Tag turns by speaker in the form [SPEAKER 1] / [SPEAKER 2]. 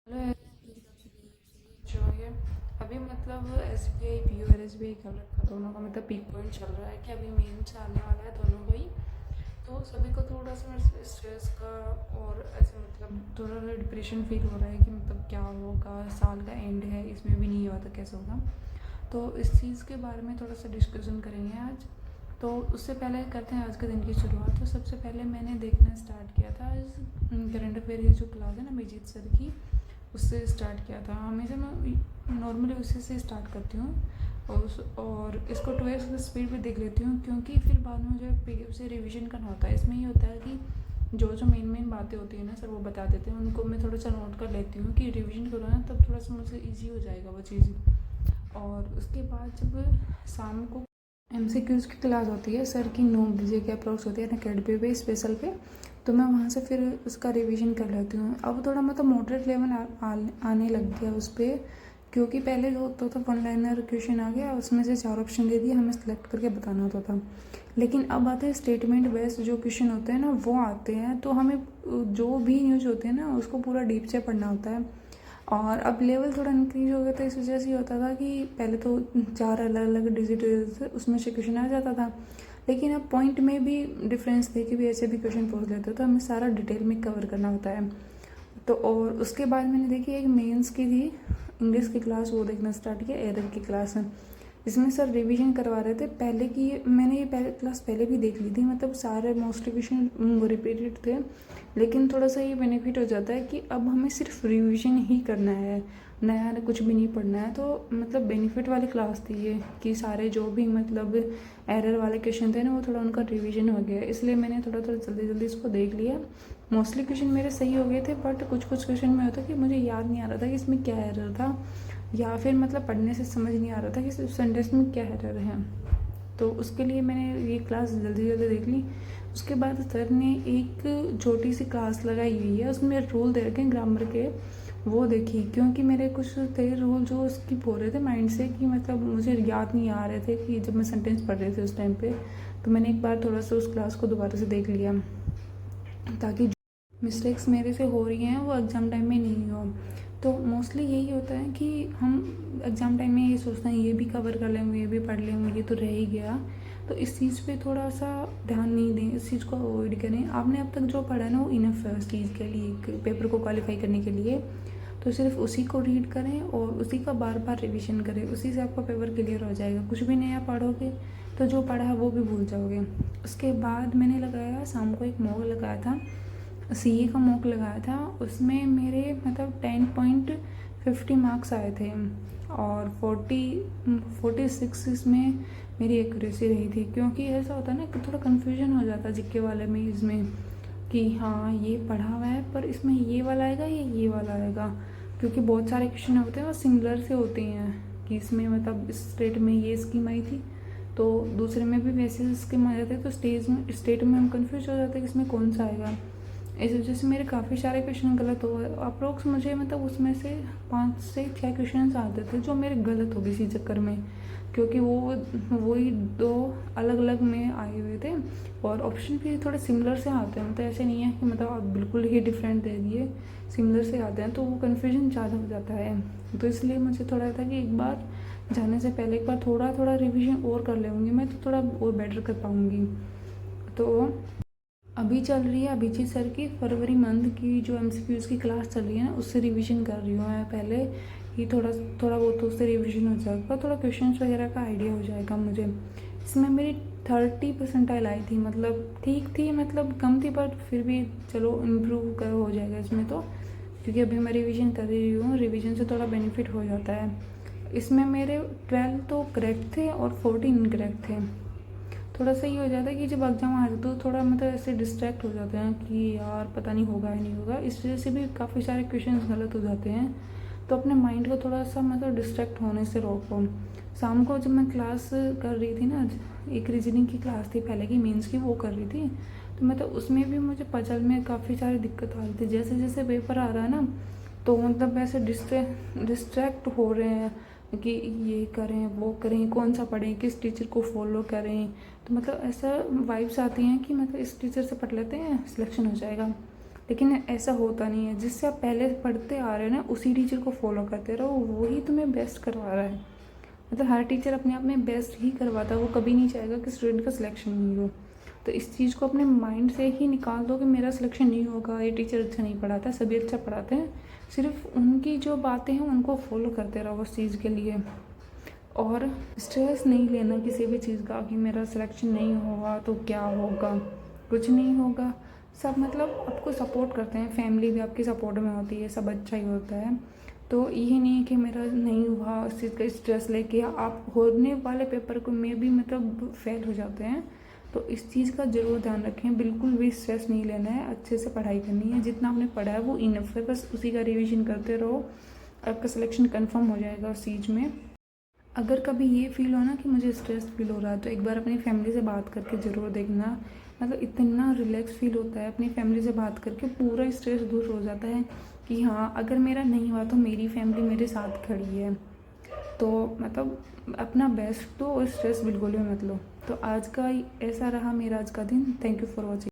[SPEAKER 1] Hello जो है अभी मतलब SBI पी और SBI कर रखा दोनों का मतलब पीक पॉइंट चल रहा है कि अभी मेंस आने वाला है दोनों का ही। तो सभी को थोड़ा सा मेरे से स्ट्रेस का और ऐसे मतलब थोड़ा सा डिप्रेशन फील हो रहा है कि मतलब क्या होगा, साल का एंड है, इसमें भी नहीं हुआ तो कैसे होगा। तो इस चीज़ के बारे में थोड़ा सा डिस्कशन करेंगे आज। तो उससे पहले करते हैं आज के दिन की शुरुआत। तो सबसे पहले मैंने देखना स्टार्ट किया था आज करंट अफेयर की जो क्लास है ना अभिजीत सर की, उससे स्टार्ट किया था। हमेशा मैं नॉर्मली उसी से स्टार्ट करती हूँ और इसको 2x की स्पीड पे देख लेती हूँ, क्योंकि फिर बाद में मुझे पीडीएफ से रिवीजन करना होता है। इसमें ये होता है कि जो जो मेन बातें होती हैं ना सर वो बता देते हैं, उनको मैं थोड़ा सा नोट कर लेती हूँ कि रिवीजन करो ना, तब थोड़ा सा मुझे ईजी हो जाएगा वो चीज़। और उसके बाद जब शाम को MCQs की क्लास होती है सर की 9 बजे के अप्रॉक्स होती है अकेडमी पे स्पेशल पे, तो मैं वहाँ से फिर उसका रिवीजन कर लेती हूँ। अब थोड़ा मतलब मॉडरेट लेवल आने लग गया उस पर, क्योंकि पहले जो होता था वन लाइनर क्वेश्चन आ गया, उसमें से 4 ऑप्शन दे दिए, हमें सेलेक्ट करके बताना होता था। लेकिन अब आते हैं स्टेटमेंट बेस्ड जो क्वेश्चन होते हैं ना वो आते हैं, तो हमें जो भी न्यूज़ होते हैं ना उसको पूरा डीप से पढ़ना होता है। और अब लेवल थोड़ा इंक्रीज हो गया, तो इस वजह से ये होता था कि पहले तो 4 अलग अलग डिजिट उसमें से क्वेश्चन आ जाता था, लेकिन अब पॉइंट में भी डिफरेंस दे के भी ऐसे भी क्वेश्चन पूछ लेते हो, तो हमें सारा डिटेल में कवर करना होता है। तो और उसके बाद मैंने देखी एक मेंस की थी इंग्लिश की क्लास, वो देखना स्टार्ट किया, एरर की क्लास है। इसमें सर रिवीजन करवा रहे थे पहले की, मैंने ये क्लास पहले भी देख ली थी, मतलब सारे मोस्ट क्वेश्चन वो रिपीटेड थे। लेकिन थोड़ा सा ये बेनिफिट हो जाता है कि अब हमें सिर्फ रिवीजन ही करना है, नया कुछ भी नहीं पढ़ना है। तो मतलब बेनिफिट वाली क्लास थी ये, कि सारे जो भी मतलब एरर वाले क्वेश्चन थे ना वो थोड़ा उनका रिवीजन हो गया, इसलिए मैंने थोड़ा थोड़ा जल्दी जल्दी इसको देख लिया। मोस्टली क्वेश्चन मेरे सही हो गए थे, बट कुछ कुछ क्वेश्चन में होता कि मुझे याद नहीं आ रहा था कि इसमें क्या एरर था, या फिर मतलब पढ़ने से समझ नहीं आ रहा था कि सेंटेंस में क्या एरर है। तो उसके लिए मैंने ये क्लास जल्दी जल्दी देख ली। उसके बाद सर ने एक छोटी सी क्लास लगाई हुई है, उसमें रूल दे रखे हैं ग्रामर के, वो देखी, क्योंकि मेरे कुछ थे रूल जो स्किप हो रहे थे माइंड से, कि मतलब मुझे याद नहीं आ रहे थे कि जब मैं सेंटेंस पढ़ रहे थे उस टाइम पे। तो मैंने एक बार थोड़ा सा उस क्लास को दोबारा से देख लिया, ताकि मिस्टेक्स मेरे से हो रही हैं वो एग्ज़ाम टाइम में नहीं हो। तो मोस्टली यही होता है कि हम एग्ज़ाम टाइम में ये सोचते हैं ये भी कवर कर लेंगे, ये भी पढ़ लेंगे, ये तो रह ही गया। तो इस चीज़ पे थोड़ा सा ध्यान नहीं दें, इस चीज़ को अवॉइड करें। आपने अब तक जो पढ़ा है ना वो इनफ है उस चीज़ के लिए, एक पेपर को क्वालिफाई करने के लिए। तो सिर्फ उसी को रीड करें और उसी का बार बार रिविज़न करें, उसी से आपका पेपर क्लियर हो जाएगा। कुछ भी नया पढ़ोगे तो जो पढ़ा है वो भी भूल जाओगे। उसके बाद मैंने लगाया शाम को एक मॉक लगाया था, CA का मॉक लगाया था, उसमें मेरे मतलब 10.50 मार्क्स आए थे और 46 इसमें मेरी एक्यूरेसी रही थी। क्योंकि ऐसा होता है ना कि थोड़ा कन्फ्यूजन हो जाता है जीके वाले में इसमें, कि हाँ ये पढ़ा हुआ है पर इसमें ये वाला आएगा या ये वाला आएगा, क्योंकि बहुत सारे क्वेश्चन होते हैं वो सिमिलर से होते हैं, कि इसमें मतलब इस स्टेट में ये स्कीम आई थी तो दूसरे में भी वैसे स्कीम आ जाते हैं, तो स्टेट में हम कंफ्यूज हो जाते हैं कि इसमें कौन सा आएगा। इस वजह से मेरे काफ़ी सारे क्वेश्चन गलत हो गए। अप्रोक्स मुझे मतलब उसमें से 5 से 6 क्वेश्चन आते थे जो मेरे गलत हो गए इसी चक्कर में, क्योंकि वही 2 अलग अलग में आए हुए थे और ऑप्शन भी थोड़े सिमिलर से आते हैं, मतलब ऐसे नहीं है कि मतलब आप बिल्कुल ही डिफरेंट दे दिए, सिमिलर से आते हैं, तो वो कन्फ्यूजन ज़्यादा हो जाता है। तो इसलिए मुझे थोड़ा था कि एक बार जाने से पहले एक बार थोड़ा थोड़ा रिविजन और कर लेंगी मैं, तो थोड़ा और बेटर कर पाऊँगी। तो अभी चल रही है अभिजीत सर की फरवरी मंथ की जो MCQs की क्लास चल रही है ना, उससे रिवीजन कर रही हूँ मैं पहले ही, थोड़ा थोड़ा बहुत तो उससे रिवीजन हो जाएगा, थोड़ा क्वेश्चंस वगैरह का आइडिया हो जाएगा मुझे। इसमें मेरी 30 परसेंटाइल आई थी, मतलब ठीक थी, मतलब कम थी बट फिर भी चलो इम्प्रूव कर हो जाएगा इसमें तो, क्योंकि अभी मैं रिविज़न कर रही हूँ, रिविज़न से थोड़ा बेनिफिट हो जाता है। इसमें मेरे 12 तो करेक्ट थे और 14 इनकरेक्ट थे। थोड़ा सा ये हो जाता है कि जब एग्जाम आ जाते तो थोड़ा मतलब ऐसे डिस्ट्रैक्ट हो जाते हैं कि यार पता नहीं होगा या नहीं होगा, इस वजह से भी काफ़ी सारे क्वेश्चन गलत हो जाते हैं। तो अपने माइंड को थोड़ा सा मतलब डिस्ट्रैक्ट होने से रोको। शाम को जब मैं क्लास कर रही थी ना, एक रीजनिंग की क्लास थी पहले की मेंस की, वो कर रही थी, तो मतलब उसमें भी मुझे पजल में काफ़ी सारी दिक्कत आ रही थी। जैसे जैसे पेपर आ रहा है ना, तो मतलब ऐसे डिस्ट्रैक्ट हो रहे हैं कि ये करें वो करें, कौन सा पढ़ें, किस टीचर को फॉलो करें। तो मतलब ऐसा वाइब्स आती हैं कि मतलब इस टीचर से पढ़ लेते हैं सिलेक्शन हो जाएगा, लेकिन ऐसा होता नहीं है। जिससे आप पहले पढ़ते आ रहे हो ना, उसी टीचर को फॉलो करते रहो, वही तुम्हें बेस्ट करवा रहा है। मतलब हर टीचर अपने आप में बेस्ट ही करवाता है, वो कभी नहीं चाहेगा कि स्टूडेंट का सिलेक्शन नहीं हो। तो इस चीज़ को अपने माइंड से ही निकाल दो कि मेरा सिलेक्शन नहीं होगा, ये टीचर अच्छा नहीं पढ़ाता, सभी अच्छा पढ़ाते हैं। सिर्फ उनकी जो बातें हैं उनको फॉलो करते रहो उस चीज़ के लिए। और स्ट्रेस नहीं लेना किसी भी चीज़ का कि मेरा सिलेक्शन नहीं होगा तो क्या होगा, कुछ नहीं होगा। सब मतलब आपको सपोर्ट करते हैं, फैमिली भी आपकी सपोर्ट में होती है, सब अच्छा ही होता है। तो यही नहीं है कि मेरा नहीं हुआ उस चीज़ का स्ट्रेस लेके आप होने वाले पेपर को में भी मतलब फेल हो जाते हैं। तो इस चीज़ का ज़रूर ध्यान रखें, बिल्कुल भी स्ट्रेस नहीं लेना है, अच्छे से पढ़ाई करनी है। जितना आपने पढ़ा है वो इनफ है, बस उसी का रिवीजन करते रहो, आपका सिलेक्शन कंफर्म हो जाएगा उस चीज़ में। अगर कभी ये फ़ील हो ना कि मुझे स्ट्रेस फ़ील हो रहा है, तो एक बार अपनी फैमिली से बात करके ज़रूर देखना। मतलब इतना रिलैक्स फ़ील होता है, अपनी फैमिली से बात करके पूरा स्ट्रेस दूर हो जाता है कि हाँ, अगर मेरा नहीं हुआ तो मेरी फैमिली मेरे साथ खड़ी है। तो मतलब अपना बेस्ट दो और स्ट्रेस बिल्कुल भी मत लो। तो आज का ऐसा रहा मेरा आज का दिन। Thank you for watching.